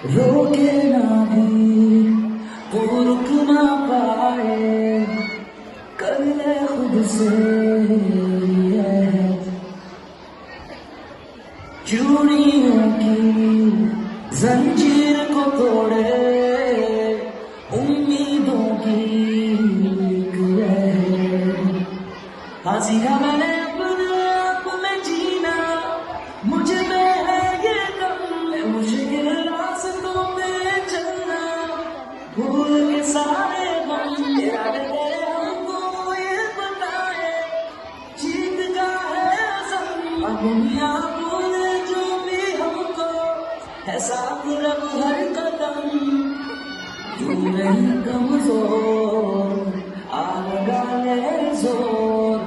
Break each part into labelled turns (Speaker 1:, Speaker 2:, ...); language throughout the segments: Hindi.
Speaker 1: रोके ना भी वो रुक ना पाए, कर ले खुद से ये चूड़ियों की जंजीर को तोड़े, उम्मीदों की हाँ सीखा मैंने अपने आप में जीना, मुझे में है ये दम, मुश्किल रास्तों में चलना, भूल के सारे गम याद तेरे हमको ये बताए, जीत का है असम अब दुनिया भूले जो भी हमको है साथ रब हर कदम, तू नहीं कमजोर आ लगा ले जोर,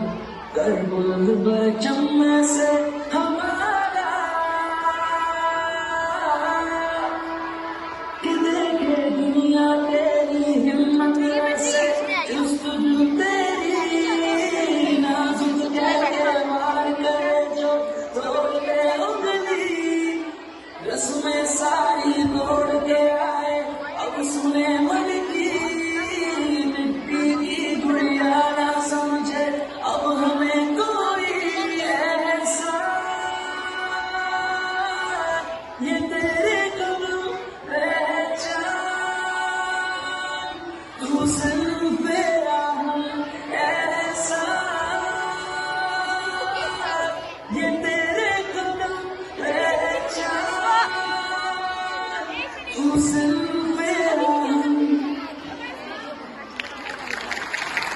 Speaker 1: कर बुलंद चम्मे से हमारा कि देखे दुनिया तेरी हिम्मत से, जुस्तजू तेरी नाजुक कहके मार करे जो तोड़ के उंगली, रस्में सारी तोड़ के आए अब सुने मन की, मिट्टी की गुड़िया ना समझे अब हमें कोई ऐसा, ये तेरे कदम पहचान, तू सिर्फ मेरा हम ऐसा, ये तेरे कदम पहचान, तू सिर्फ